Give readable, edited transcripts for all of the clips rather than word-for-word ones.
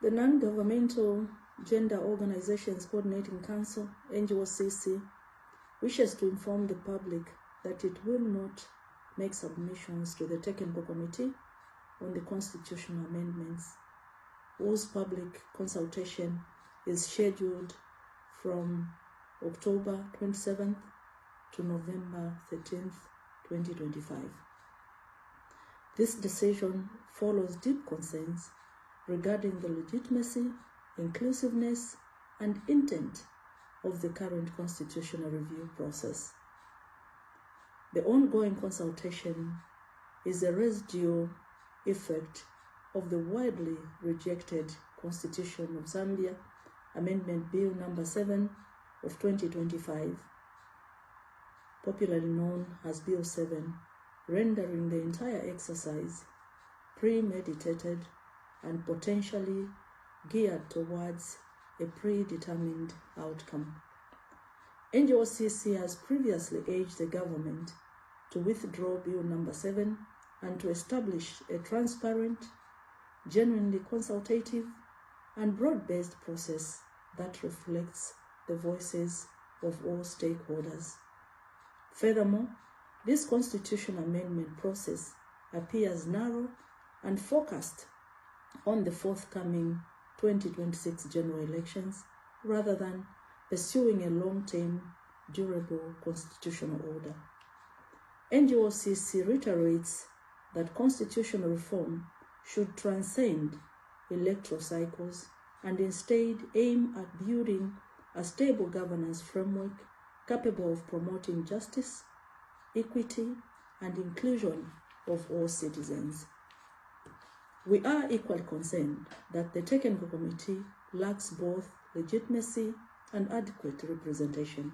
The Non-Governmental Gender Organizations Coordinating Council, NGOCC, wishes to inform the public that it will not make submissions to the Technical Committee on the Constitutional Amendments, whose public consultation is scheduled from October 27th to November 13th, 2025. This decision follows deep concerns regarding the legitimacy, inclusiveness, and intent of the current constitutional review process. The ongoing consultation is a residual effect of the widely rejected Constitution of Zambia Amendment Bill number 7 of 2025, popularly known as Bill 7, rendering the entire exercise premeditated and potentially geared towards a predetermined outcome. NGOCC has previously urged the government to withdraw Bill number 7 and to establish a transparent, genuinely consultative, and broad-based process that reflects the voices of all stakeholders. Furthermore, this constitutional amendment process appears narrow and focused on the forthcoming 2026 general elections rather than pursuing a long-term, durable constitutional order. NGOCC reiterates that constitutional reform should transcend electoral cycles and instead aim at building a stable governance framework capable of promoting justice, equity, and inclusion of all citizens. We are equally concerned that the Technical Committee lacks both legitimacy and adequate representation.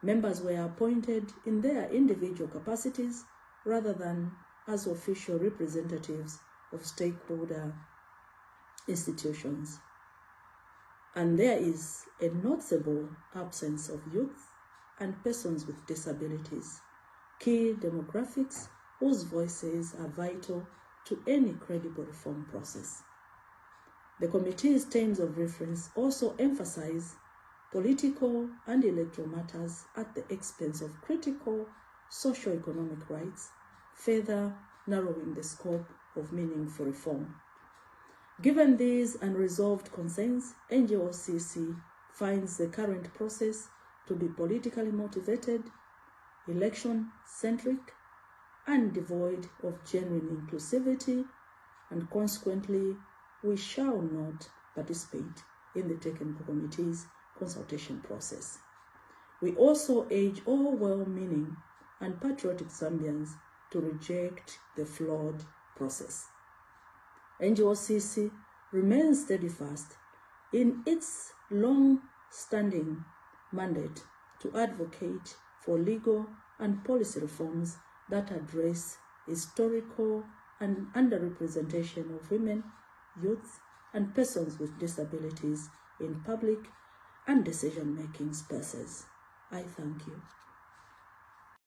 Members were appointed in their individual capacities rather than as official representatives of stakeholder institutions. And there is a noticeable absence of youth and persons with disabilities, key demographics whose voices are vital to any credible reform process. The committee's terms of reference also emphasize political and electoral matters at the expense of critical socio-economic rights, further narrowing the scope of meaningful reform. Given these unresolved concerns, NGOCC finds the current process to be politically motivated, election-centric, and devoid of genuine inclusivity, and consequently, we shall not participate in the Technical Committee's consultation process. We also urge all well-meaning and patriotic Zambians to reject the flawed process. NGOCC remains steadfast in its long-standing mandate to advocate for legal and policy reforms that address historical and underrepresentation of women, youth, and persons with disabilities in public and decision-making spaces. I thank you.